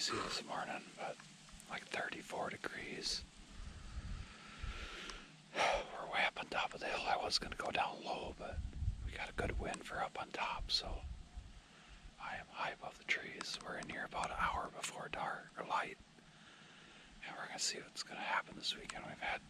breezy this morning, but like 34 degrees. We're way up on top of the hill. I was going to go down low, but we got a good wind for up on top, so I am high above the trees. We're in here about an hour before dark or light, and we're going to see what's going to happen this weekend. We've had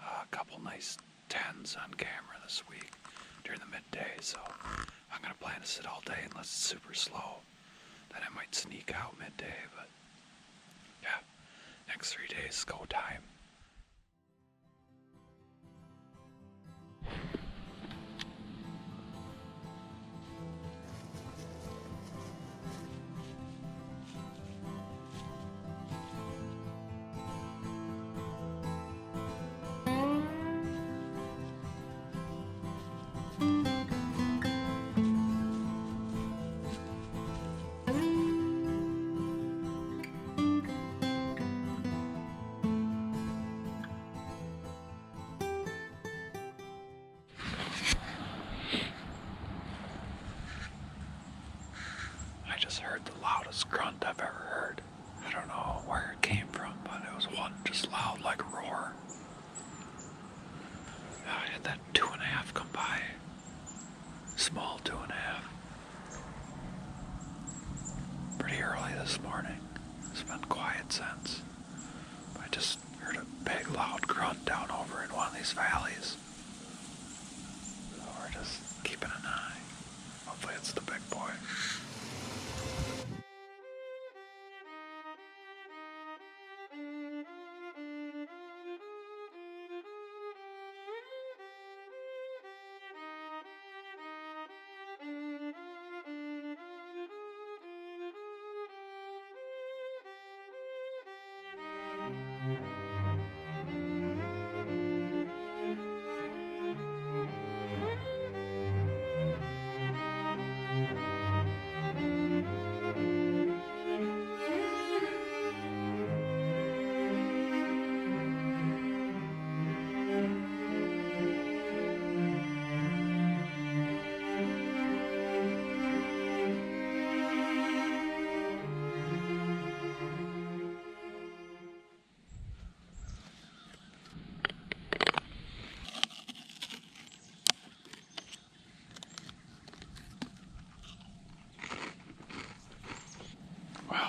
a couple nice 10s on camera this week during the midday, so I'm going to plan to sit all day unless it's super slow. Then I might sneak out midday, but yeah, next 3 days, go time. Heard the loudest grunt I've ever heard. I don't know where it came from, but it was one just loud like a roar. I had that 2.5 come by. Small 2.5. Pretty early this morning. It's been quiet since. But I just heard a big loud grunt down over in one of these valleys. So we're just keeping an eye. Hopefully it's the big boy.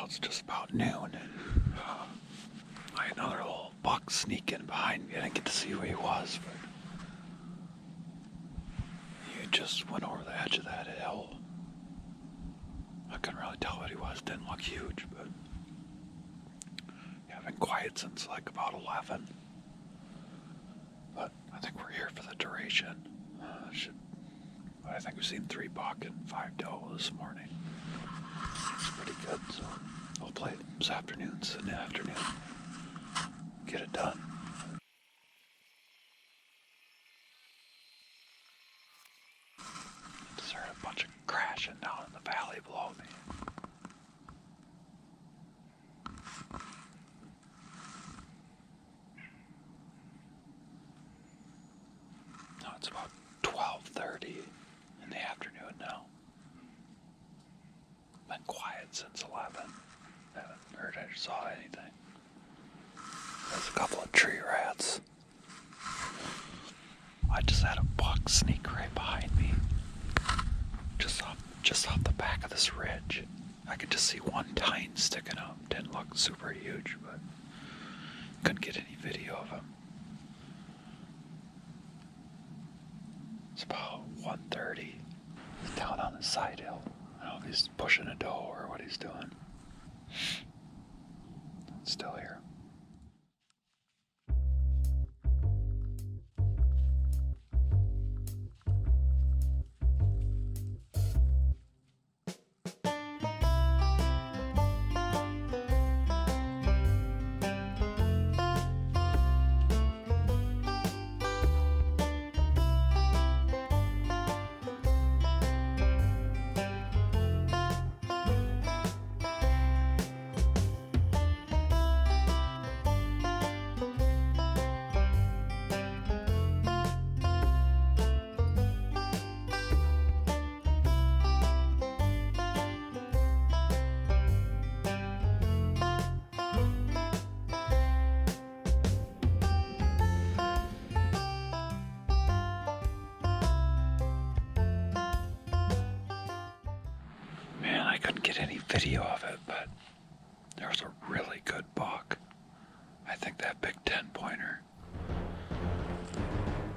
It's just about noon. I had another little buck sneaking behind me. I didn't get to see who he was, but he just went over the edge of that hill. I couldn't really tell what he was. Didn't look huge, but yeah, I've been quiet since like about 11. But I think we're here for the duration. I think we've seen 3 buck and 5 doe this morning. It's pretty good, so I'll play this afternoon, in the afternoon. Get it done. Just heard a bunch of crashing down in the valley below me. No, it's about 12:30 in the afternoon now. Been quiet since 11. Haven't heard or saw anything. There's a couple of tree rats. I just had a buck sneak right behind me. Just off the back of this ridge. I could just see one tine sticking up. Didn't look super huge, but couldn't get any video of him. It's about 1:30. He's down on the side hill. I don't know if he's pushing a doe or what he's doing. It's still here. didn't get any video of it, but there was a really good buck. I think that big 10-pointer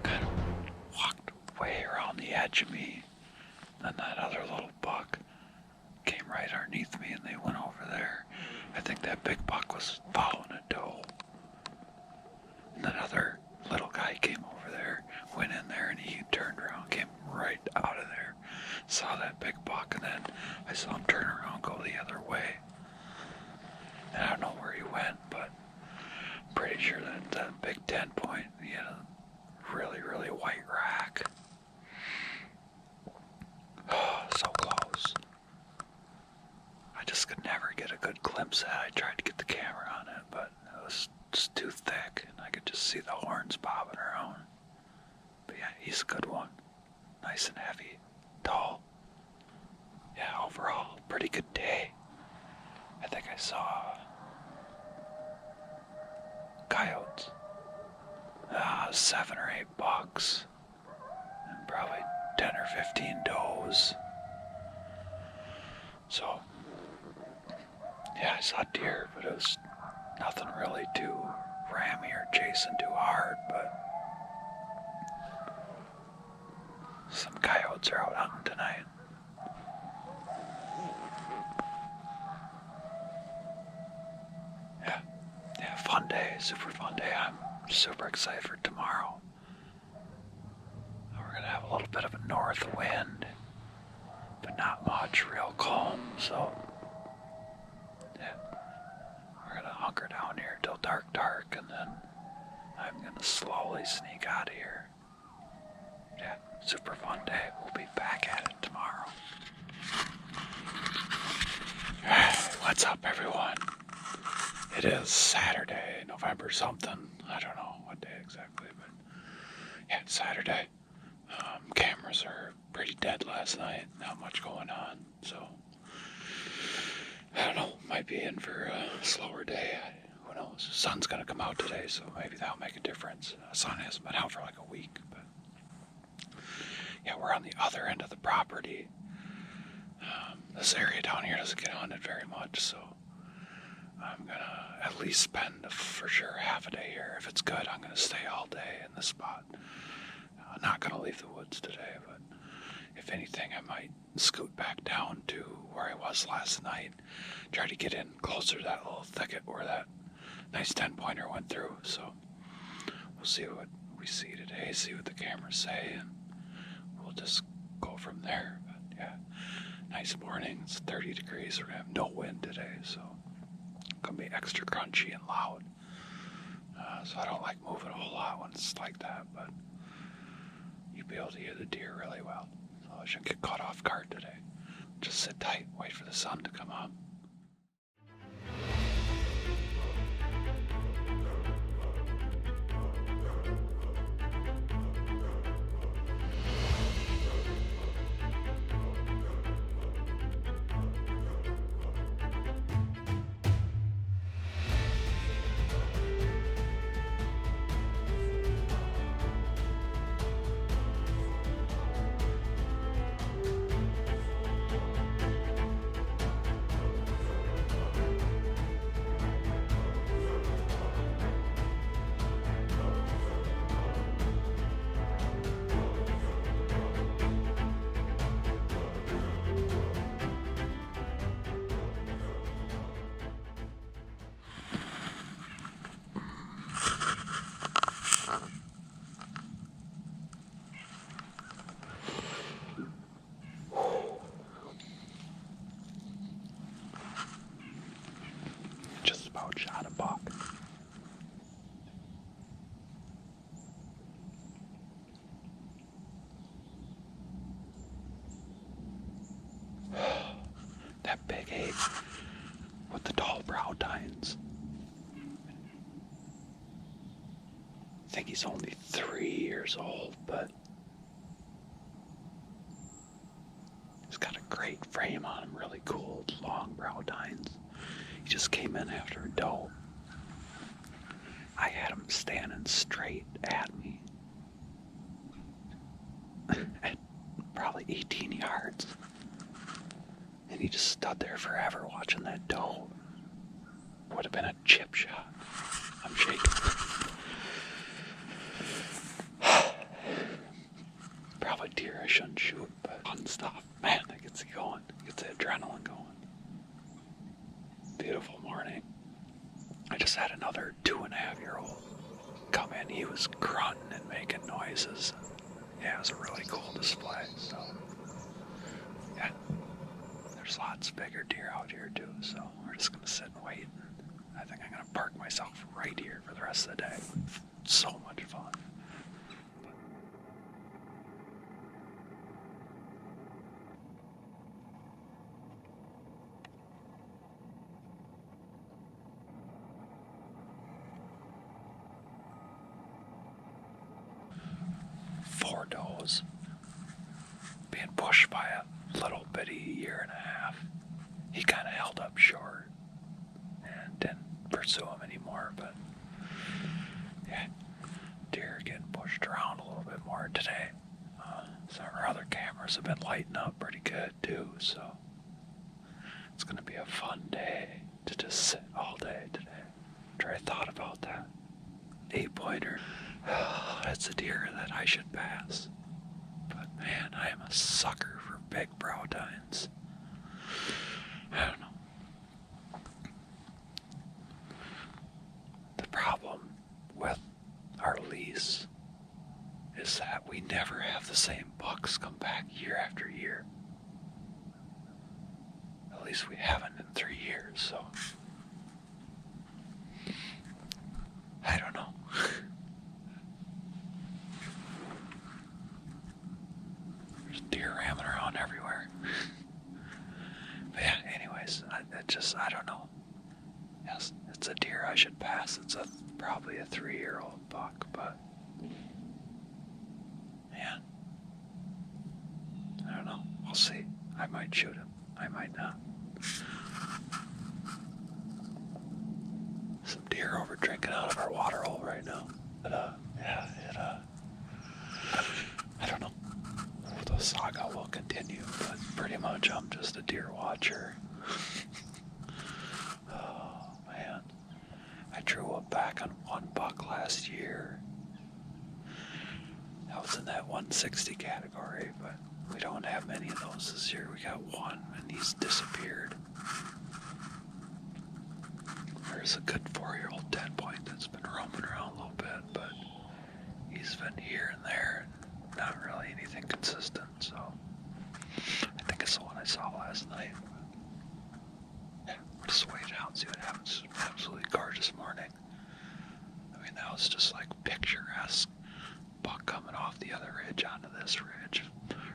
kind of walked way around the edge of me. Then that other little buck came right underneath me and they went over there. I think that big buck was following a doe. And that other little guy came over there, went in there, and he turned around, came right out of there. Saw that big buck, and then I saw him turn around, go the other way. And I don't know where he went, but I'm pretty sure that big 10-point, he had a really, really white rack. Oh, so close. I just could never get a good glimpse at it. I tried to get the camera on it, but it was just too thick, and I could just see the horns bobbing around. But yeah, he's a good one. Nice and heavy, tall. Yeah, overall, pretty good day. I think I saw coyotes, 7 or 8 bucks, and probably 10 or 15 does. So, yeah, I saw deer, but it was nothing really too rammy or chasing too hard, but some coyotes are out hunting tonight. Yeah, fun day, super fun day. I'm super excited for tomorrow. We're gonna have a little bit of a north wind, but not much, real calm, so yeah. We're gonna hunker down here till dark, and then I'm gonna slowly sneak out of here. Yeah, super fun day. We'll be back at it tomorrow. What's up, everyone? It is Saturday, November something. I don't know what day exactly, but yeah, it's Saturday. Cameras are pretty dead last night. Not much going on, so I don't know. Might be in for a slower day. Who knows? The sun's gonna come out today, so maybe that'll make a difference. The sun hasn't been out for like a week, but yeah, we're on the other end of the property. This area down here doesn't get hunted very much, so I'm gonna at least spend for sure half a day here. If it's good, I'm gonna stay all day in this spot. I'm not gonna leave the woods today, but if anything, I might scoot back down to where I was last night. Try to get in closer to that little thicket where that nice 10-pointer went through. So we'll see what we see today, see what the cameras say, and we'll just go from there. But yeah, nice morning. It's 30 degrees. We're gonna have no wind today, so it's gonna be extra crunchy and loud. So I don't like moving a whole lot when it's like that, but you'll be able to hear the deer really well. So I shouldn't get caught off guard today. Just sit tight, wait for the sun to come up. Shot a buck. That big 8 with the tall brow tines. I think he's only 3 years old, but he's got a great frame on him, really cool long brow tines. He just came in after a doe. I had him standing straight at me at probably 18 yards. And he just stood there forever watching that doe. Would have been a chip shot. I'm shaking. Probably deer I shouldn't shoot, but fun stuff. Man, that gets you going. Gets the adrenaline going. Beautiful morning. I just had another 2.5-year-old come in. He was grunting and making noises. Yeah, it was a really cool display. So, yeah, there's lots of bigger deer out here too. So we're just gonna sit and wait. I think I'm gonna park myself right here for the rest of the day. So much fun. Four does being pushed by a little bitty 1.5 years. He kind of held up short and didn't pursue him anymore, but yeah, deer getting pushed around a little bit more today. Some of our other cameras have been lighting up pretty good too, so it's gonna be a fun day to just sit all day today. I thought about that 8-pointer. It's a deer that I should pass. But man, I am a sucker for big brow tines. I don't know. The problem with our lease is that we never have the same bucks come back year after year. At least we haven't in 3 years, so I don't know. There's deer ramming around everywhere. But yeah, anyways, I don't know. Yes, it's a deer I should pass. It's probably a 3-year-old buck, but man, I don't know. We'll see. I might shoot him. I might not. Some deer over drinking out of our water hole right now. But I don't know. The saga will continue, but pretty much I'm just a deer watcher. Oh man, I drew a back on one buck last year. I was in that 160 category, but we don't have many of those this year. We got one, and he's disappeared. There's a good 4-year-old 10-point that's been roaming around a little bit, but he's been here and there, and not really anything consistent, so I think it's the one I saw last night. Yeah, we'll just wait it out and see what happens. Absolutely gorgeous morning. I mean, that was just like picturesque. Buck coming off the other ridge onto this ridge,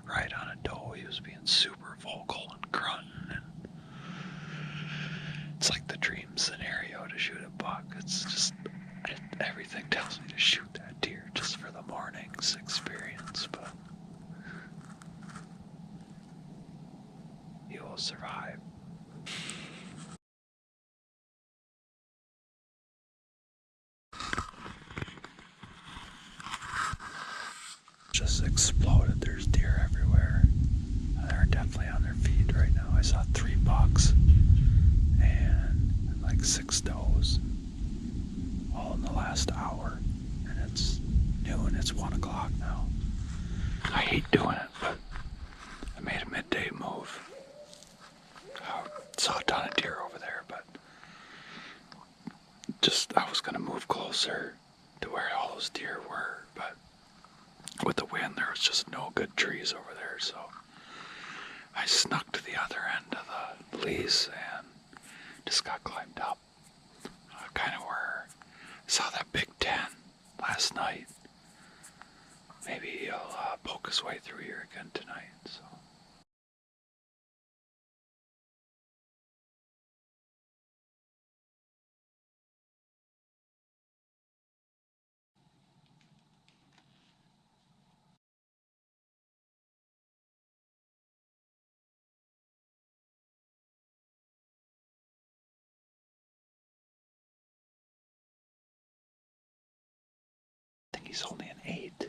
right on a doe. He was being super vocal and grunting, and it's like the dream scenario to shoot a buck. It's just, everything tells me to shoot that deer just for the morning's experience, but he will survive. Just exploded. There's deer everywhere. They're definitely on their feet right now. I saw 3 bucks and like 6 does all in the last hour, and it's noon. It's 1 o'clock now. I hate doing it, but I made a midday move. I saw a ton of deer over there, but I was gonna move closer to where all those deer were, but with the wind, there was just no good trees over there, so I snuck to the other end of the lease and just got climbed up, kind of where I saw that Big 10 last night. Maybe he'll poke his way through here again tonight, so. I think he's only an 8.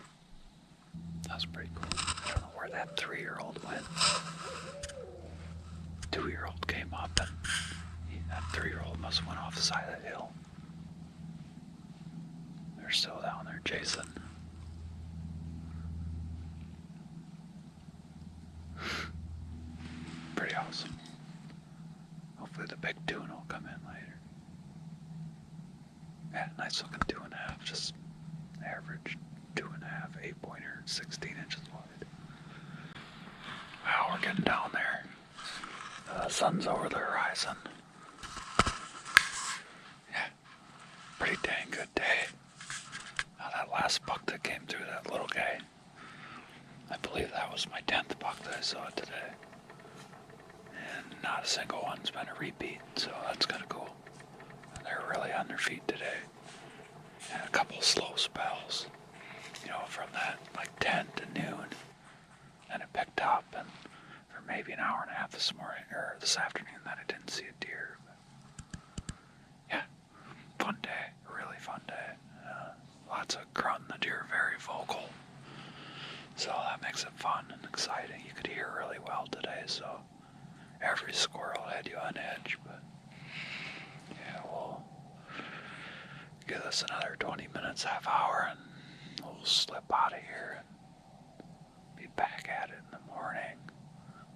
That was pretty cool. I don't know where that 3-year-old went. 2-year-old came up, and that 3-year-old must have went off the side of the hill. They're still down there chasing. Pretty awesome. Hopefully the big tune will come in later. Yeah, nice looking 2.5, just average 2.5, 8-pointer, 16 inches wide. Wow, we're getting down there. The sun's over the horizon. Yeah, pretty dang good day. Now that last buck that came through, that little guy, I believe that was my 10th buck that I saw today. And not a single one's been a repeat, so that's kind of cool. And they're really on their feet today. And a couple slow spells, you know, from that like 10 to noon. And it picked up, and for maybe an hour and a half this morning, or this afternoon, that I didn't see a deer. But yeah, fun day, really fun day. Lots of grunting, the deer are very vocal. So that makes it fun and exciting. You could hear really well today, so every squirrel had you on edge. But yeah, we'll give us another 20 minutes, half hour, and we'll slip out of here and be back at it in the morning.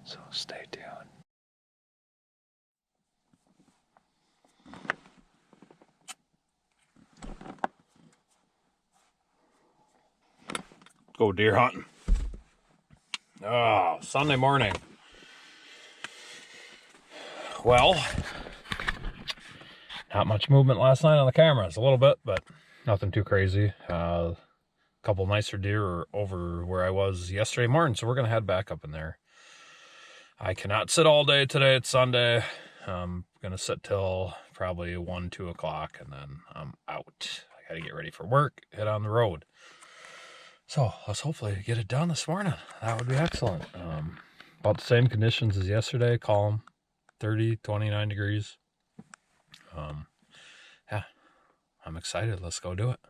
So stay tuned. Go deer hunting. Oh, Sunday morning. Well, not much movement last night on the cameras. A little bit, but nothing too crazy. A couple nicer deer are over where I was yesterday morning, so we're going to head back up in there. I cannot sit all day today. It's Sunday. I'm going to sit till probably 1, 2 o'clock, and then I'm out. I got to get ready for work, head on the road. So let's hopefully get it done this morning. That would be excellent. About the same conditions as yesterday. Calm, 30, 29 degrees. Yeah, I'm excited. Let's go do it.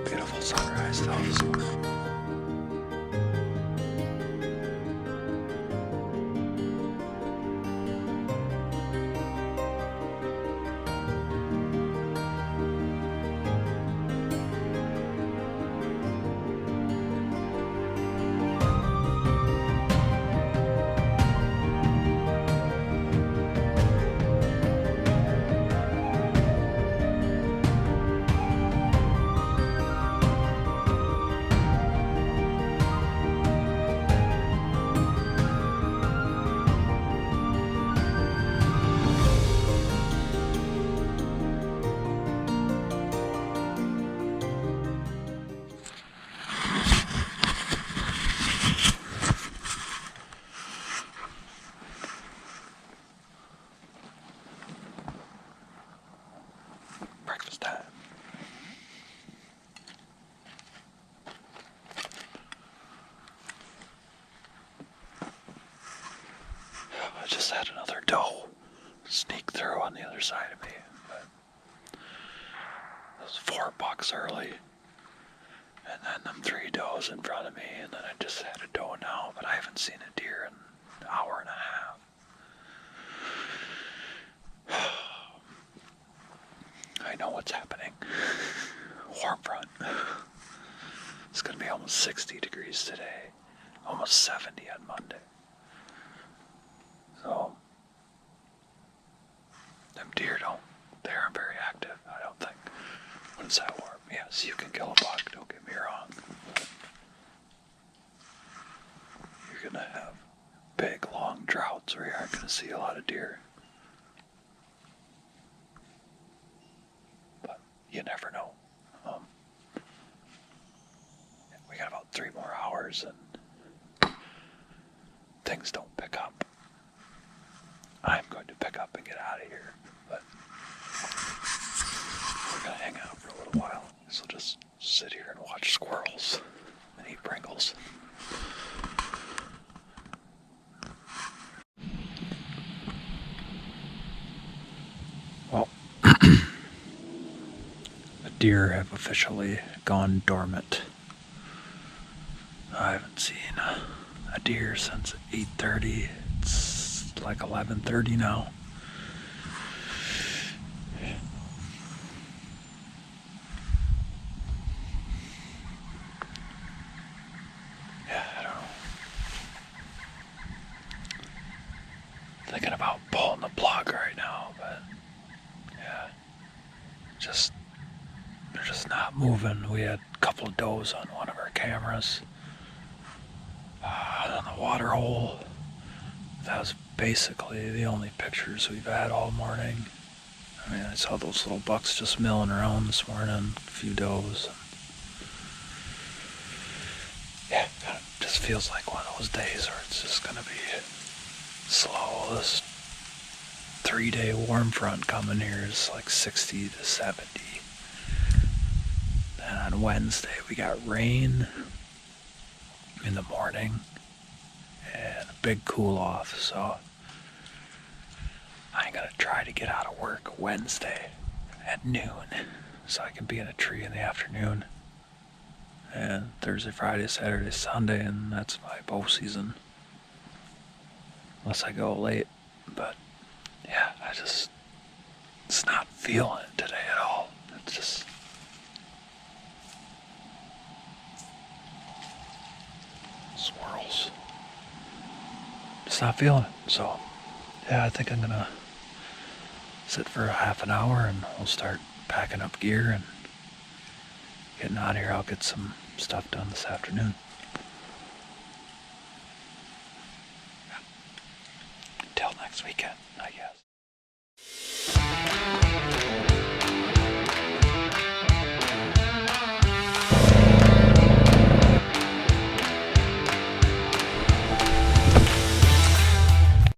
Beautiful sunrise though this morning. Breakfast time. I just had another doe sneak through on the other side of me, but those 4 bucks early, and then them 3 does in front of me, and then I just had a doe now, but I haven't seen a deer in an hour and a half. I know what's happening. Warm front. It's going to be almost 60 degrees today. Almost 70 on Monday. So, them deer they aren't very active, I don't think. When it's that warm. Yes, you can kill a buck, don't get me wrong. But you're going to have big, long droughts where you aren't going to see a lot of deer. You never know. 3 more hours and things don't pick up, I'm going to pick up and get out of here. But we're going to hang out for a little while. So just sit here and watch squirrels and eat Pringles. Well, the deer have officially gone dormant. I haven't seen a deer since 8:30. It's like 11:30 now. Yeah, I don't know. Thinking about pulling the plug right now, but yeah, they're just not moving. We had a couple of does on one of our cameras. On the water hole. That was basically the only pictures we've had all morning. I mean, I saw those little bucks just milling around this morning, a few does. Yeah, it just feels like one of those days where it's just going to be slow. This 3-day warm front coming here is like 60 to 70. Then on Wednesday we got rain in the morning and a big cool off, so I'm gonna try to get out of work Wednesday at noon so I can be in a tree in the afternoon. And Thursday, Friday, Saturday, Sunday, and that's my bow season. Unless I go late. But yeah, it's not feeling it today at all. It's just squirrels. Just not feeling it. So yeah, I think I'm gonna sit for a half an hour and we'll start packing up gear and getting out of here. I'll get some stuff done this afternoon. Until next weekend.